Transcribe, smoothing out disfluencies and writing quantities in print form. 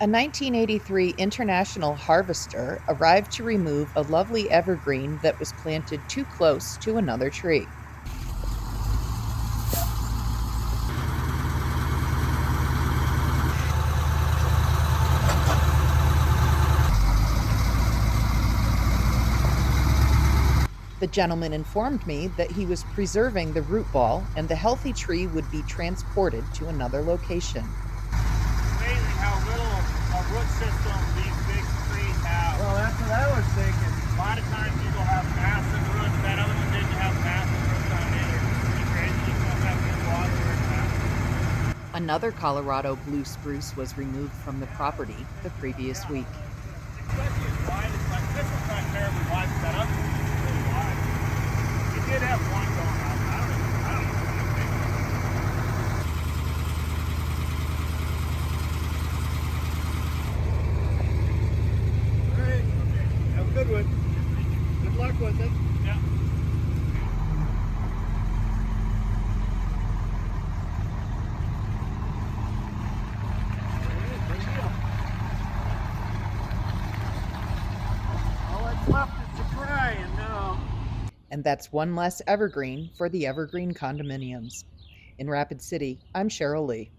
A 1983 International harvester arrived to remove a lovely evergreen that was planted too close to another tree. The gentleman informed me that he was preserving the root ball and the healthy tree would be transported to another location. Amazing how little a root system these big trees have. Well, that's what I was thinking. A lot of times these will have massive roots. That other one didn't have massive roots on it. Or pretty crazy. You don't have good water where it's at. Another Colorado blue spruce was removed from the property the previous week. Especially as wide as like this one's not terribly wide, but that other one's really wide. You did have one going out. I don't know what you think. All right. Have a good one. Good luck with it. Yeah. Good deal. All that's left is to try, and now. And that's one less evergreen for the Evergreen Condominiums. In Rapid City, I'm Cheryl Lee.